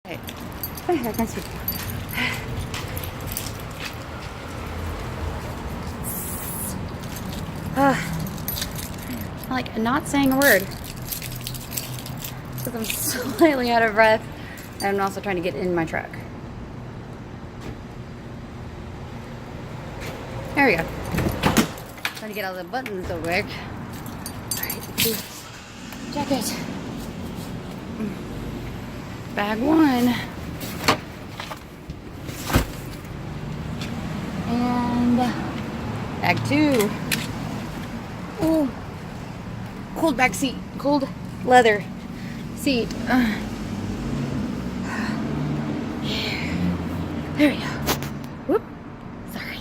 Hey, I can see. Like not saying a word because I'm slightly out of breath, and I'm also trying to get in my truck. There we go. Trying to get all the buttons so quick. Alright, jacket. Bag one. And bag two. Ooh. Cold back seat. Cold leather seat. There we go. Whoop. Sorry.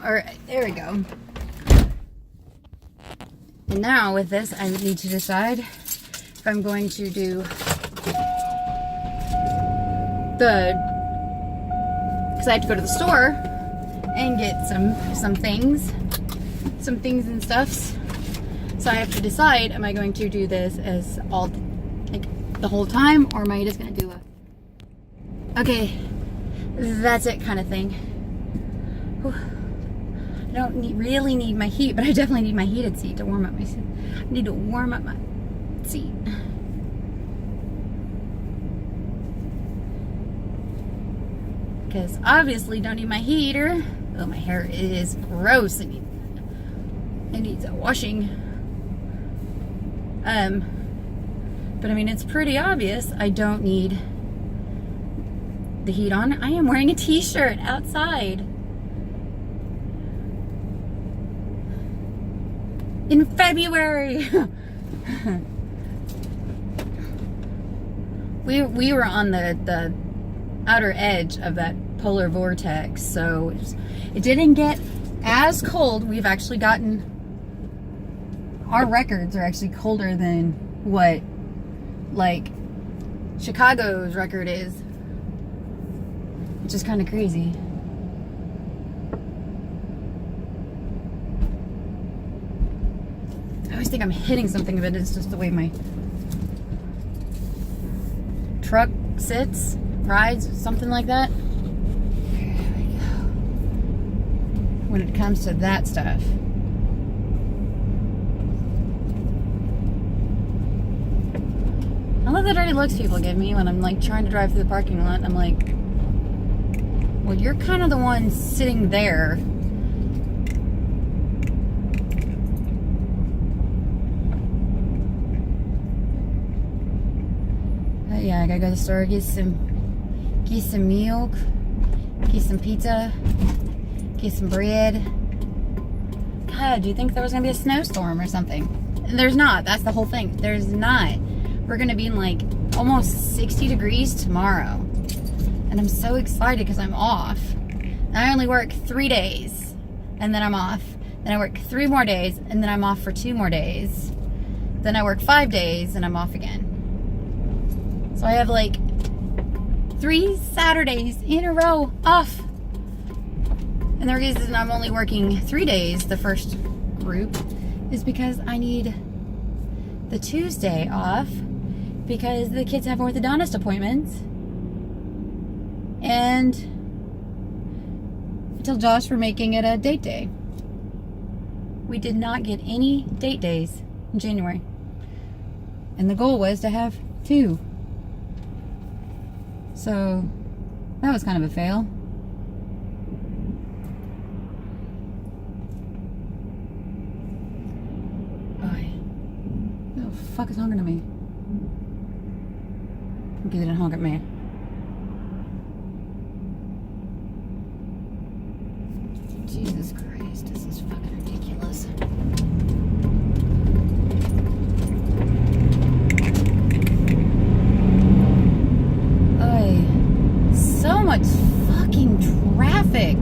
Alright, there we go. And now with this, I need to decide if I'm going to do because I have to go to the store and get some things and stuffs. So I have to decide, am I going to do this as all, like, the whole time, or am I just going to do okay, that's it kind of thing. Whew. I don't really need my heat, but I definitely need my heated seat to warm up my seat. I need to warm up my seat. Because obviously don't need my heater. Oh, my hair is gross. It needs a washing. But I mean, it's pretty obvious I don't need the heat on. I am wearing a t-shirt outside. In February. we were on the outer edge of that polar vortex, so it didn't get as cold. We've actually gotten, our records are actually colder than what like Chicago's record is, which is kind of crazy. I always think I'm hitting something, but it's just the way my truck sits, rides, something like that. There we go. When it comes to that stuff. I love the dirty looks people give me when I'm like trying to drive through the parking lot. I'm like, well, you're kind of the one sitting there. Yeah, I gotta go to the store, get some milk, get some pizza, get some bread. God, do you think there was gonna be a snowstorm or something? And there's not. That's the whole thing. There's not. We're gonna be in like almost 60 degrees tomorrow. And I'm so excited because I'm off. And I only work 3 days and then I'm off. Then I work 3 more days and then I'm off for 2 more days. Then I work 5 days and I'm off again. So I have like 3 Saturdays in a row off. And the reason I'm only working 3 days, the first group, is because I need the Tuesday off because the kids have orthodontist appointments. And I told Josh we're making it a date day. We did not get any date days in January. And the goal was to have 2. So that was kind of a fail. Who the fuck is honking at me? Okay, they didn't honk at me. Jesus Christ, this is fucking ridiculous. So much fucking traffic.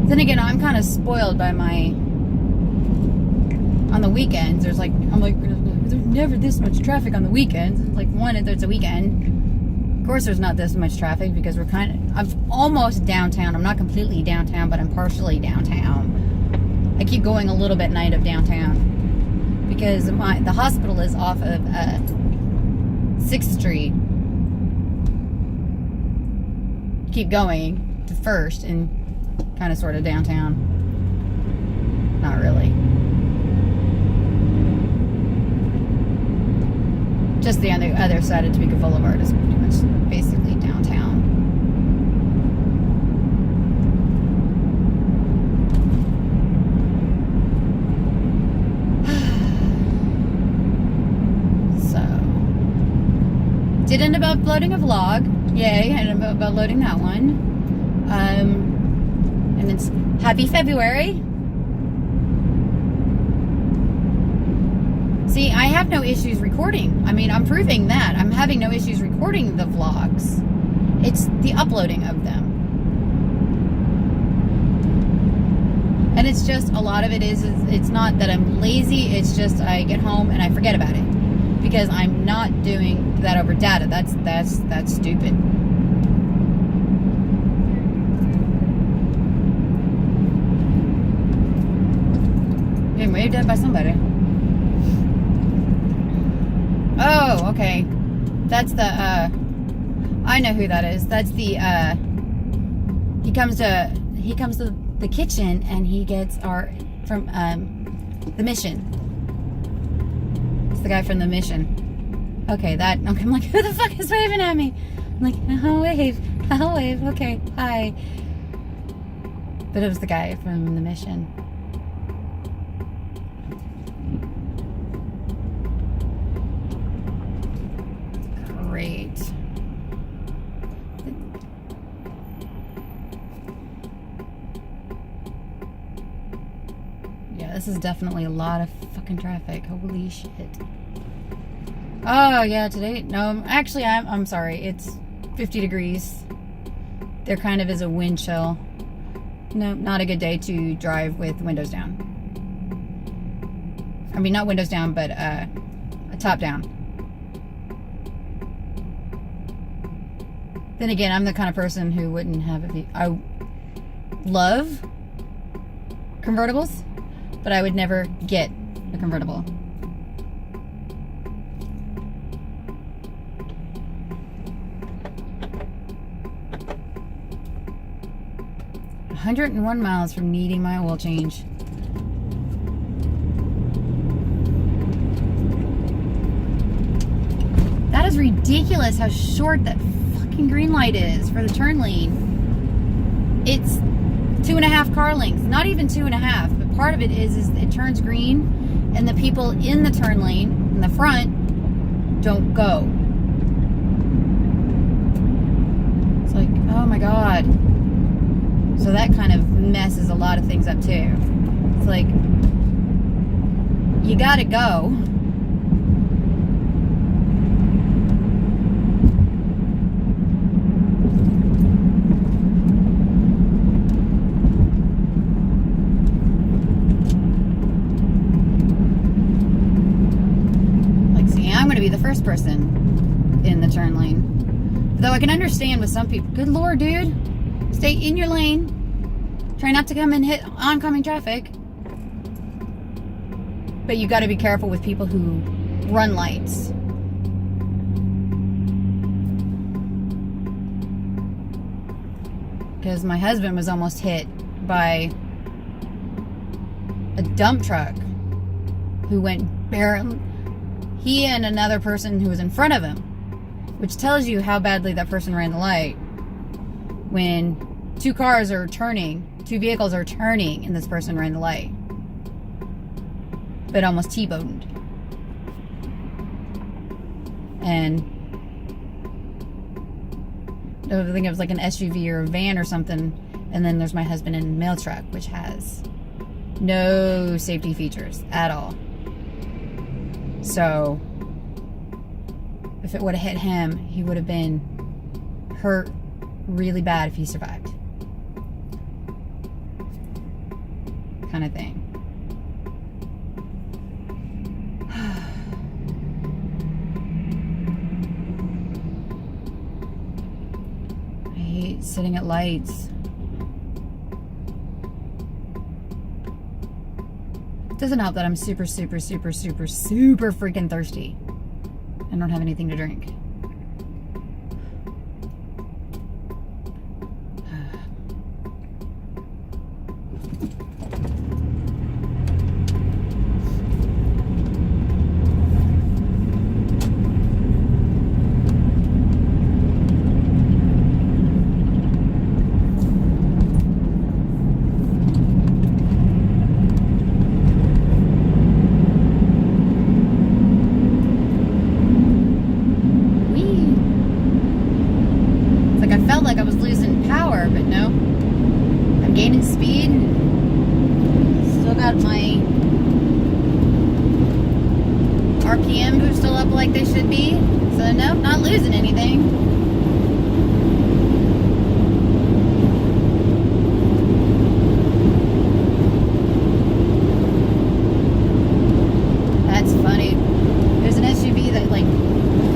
Then again, I'm kind of spoiled by my, on the weekends, there's like, I'm like, there's never this much traffic on the weekends. Like, one, if there's a weekend, of course there's not this much traffic because I'm almost downtown. I'm not completely downtown, but I'm partially downtown. keep going a little bit night of downtown because the hospital is off of 6th Street. Keep going to First and kind of sort of downtown. Not really. Just the other side of Topeka Boulevard is pretty much basically downtown. So, did end up uploading a vlog. Yay, I ended up uploading that one. And it's happy February. See, I have no issues recording. I mean, I'm proving that. I'm having no issues recording the vlogs. It's the uploading of them. And it's just, a lot of it is it's not that I'm lazy, it's just I get home and I forget about it. Because I'm not doing that over data. That's stupid. Getting waved at by somebody. Oh, okay. That's the, I know who that is. That's the, he comes to the kitchen and he gets from the Mission. It's the guy from the Mission. Okay, I'm like, who the fuck is waving at me? I'm like, I'll wave, okay, hi. But it was the guy from the Mission. Great. Yeah, this is definitely a lot of fucking traffic. Holy shit. Oh, yeah, today, no, actually, I'm sorry. It's 50 degrees. There kind of is a wind chill. No, not a good day to drive with windows down. I mean, not windows down, but a top down. Then again, I'm the kind of person who wouldn't have I love convertibles, but I would never get a convertible. $101 miles from needing my oil change. That is ridiculous how short that green light is for the turn lane. It's 2.5 car lengths, not even 2.5, but part of it is it turns green and the people in the turn lane in the front don't go. It's like, oh my god. So that kind of messes a lot of things up too. It's like, you gotta go. Be the first person in the turn lane. Though I can understand with some people, good lord, dude, stay in your lane, try not to come and hit oncoming traffic. But you got to be careful with people who run lights. Because my husband was almost hit by a dump truck who went barely. He and another person who was in front of him, which tells you how badly that person ran the light. When two vehicles are turning, and this person ran the light. But almost T-boned. And I think it was like an SUV or a van or something. And then there's my husband in a mail truck, which has no safety features at all. So, if it would have hit him, he would have been hurt really bad if he survived. Kind of thing. I hate sitting at lights. Doesn't help that I'm super, super, super, super, super freaking thirsty. I don't have anything to drink. Like I was losing power, but no. I'm gaining speed. Still got my RPMs are still up like they should be. So no, not losing anything. That's funny. There's an SUV that like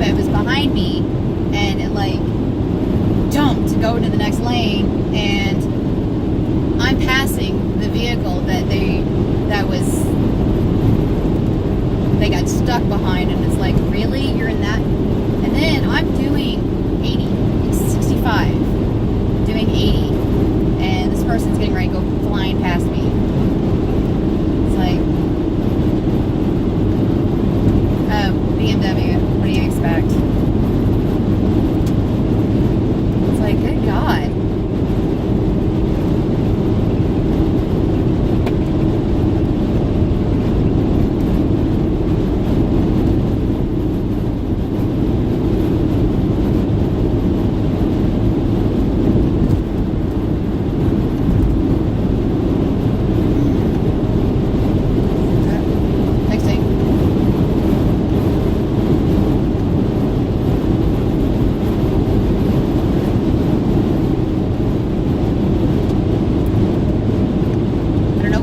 it was behind me and it like jumped to go into the next lane, and I'm passing the vehicle that they got stuck behind, and it's like, really? You're in that? And then I'm doing 80, it's 65, doing 80, and this person's getting ready to go flying past me. It's like, BMW, what do you expect? Good God.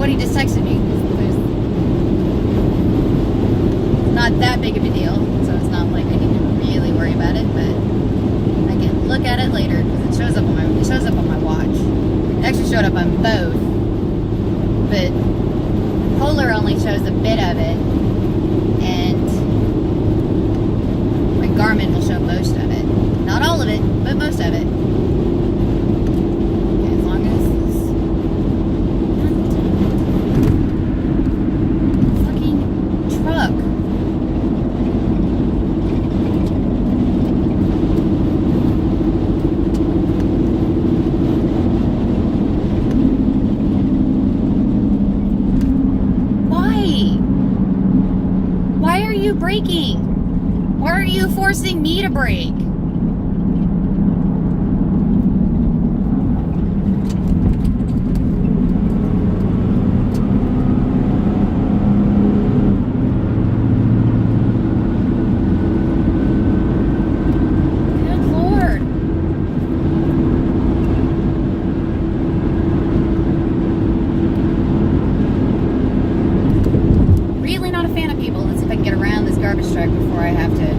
He just texted me. It's not that big of a deal, so it's not like I need to really worry about it, but I can look at it later because it shows up on my watch. It actually showed up on both, but Polar only shows a bit of it, and my Garmin will show most of it. Not all of it, but most of it. Braking? Why are you forcing me to brake? Good Lord. Really not a fan of people. Let's see if I can get around this garbage truck before I have to.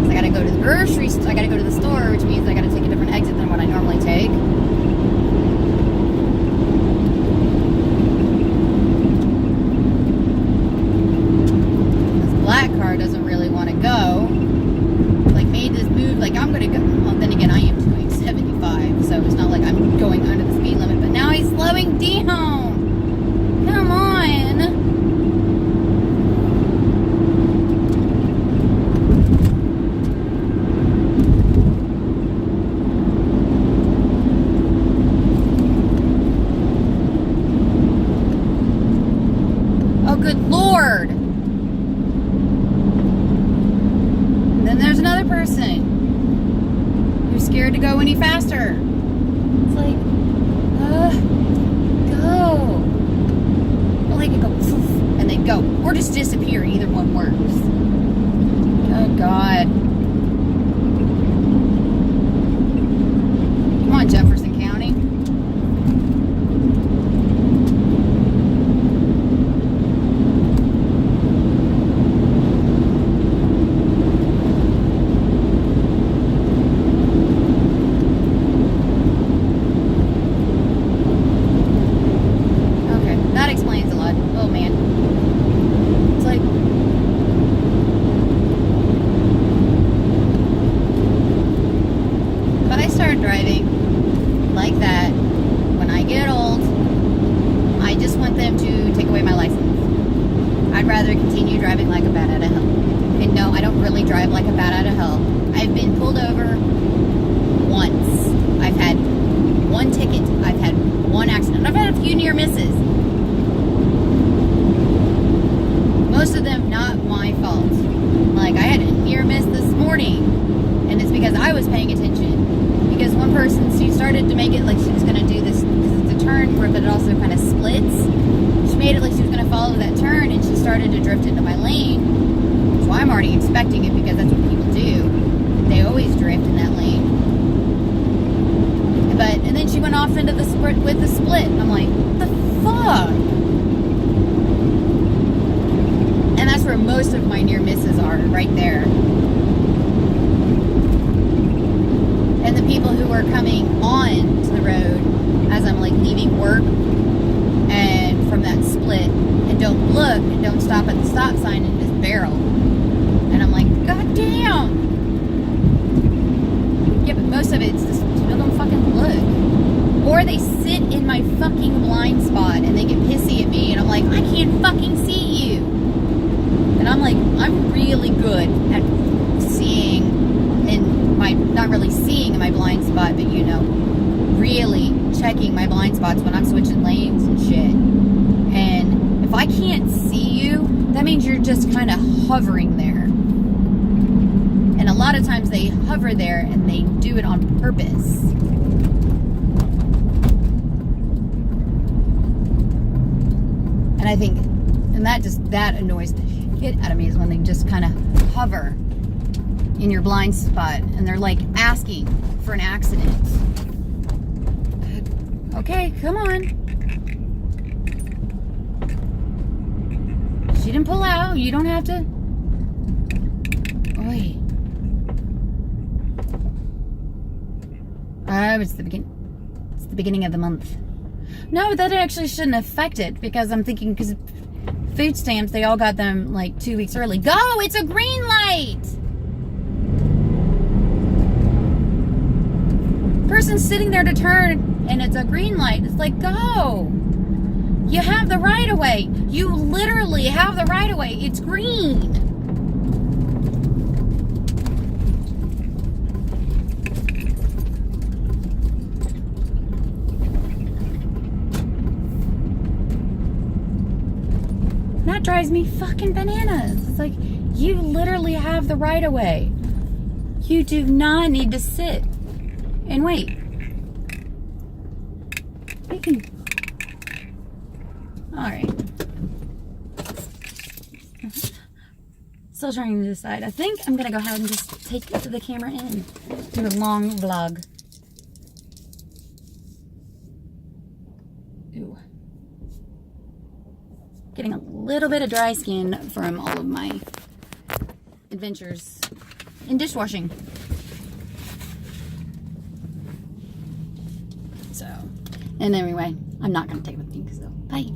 I gotta go to the grocery store. I gotta go to the store, which means I gotta take a different exit than what I normally take. This black car doesn't really want to go. Like, made this move, like, I'm gonna go. Well, then again, I am doing 75, so it's not like I'm going under the speed limit, but now he's slowing down. Come on. Oh, good Lord. And then there's another person who's scared to go any faster. It's like, go. Well, they could go poof, and they'd go, or just disappear. Either one works. Oh, God. Come on, Jefferson County. That explains driving like a bat out of hell. And no, I don't really drive like a bat out of hell. I've been pulled over once. I've had one ticket. I've had one accident. I've had a few near misses. Most of them not my fault. Like, I had a near miss this morning, and it's because I was paying attention. Because one person, she started to make it like she was going to do this, because it's a turn where, but it also kind of splits. She made it like she was going to follow that turn, and she started to drift into my lane. So I'm already expecting it, because that's what people do. They always drift in that lane. And then she went off into the split with the split. And I'm like, what the fuck? And that's where most of my near misses are, right there. And the people who are coming on to the road as I'm like leaving work and from that split and don't look and don't stop at the stop sign and just barrel. And I'm like, God damn. Yeah, but most of it's just people don't fucking look. Or they sit in my fucking blind spot and they get pissy at me and I'm like, I can't fucking see you. And I'm like, I'm really good at seeing in my, not really seeing in my blind spot, but you know, really checking my blind spots when I'm switching lanes and shit. And if I can't see you, that means you're just kind of hovering there. And a lot of times they hover there and they do it on purpose. And I think, and that annoys the shit out of me, is when they just kind of hover in your blind spot and they're like asking for an accident. Okay, come on. She didn't pull out. You don't have to. Oi. It's the beginning of the month. No, that actually shouldn't affect it, because I'm thinking, because food stamps, they all got them like 2 weeks early. Go! It's a green light! Person's sitting there to turn and it's a green light. It's like, go! You have the right of way. You literally have the right of way. It's green. That drives me fucking bananas. It's like, you literally have the right of way. You do not need to sit and wait. You can. Alright. Still trying to decide. I think I'm gonna go ahead and just take the camera in. Do a long vlog. Ooh. Getting a little bit of dry skin from all of my adventures in dishwashing. So, and anyway, I'm not going to take it with me, so bye.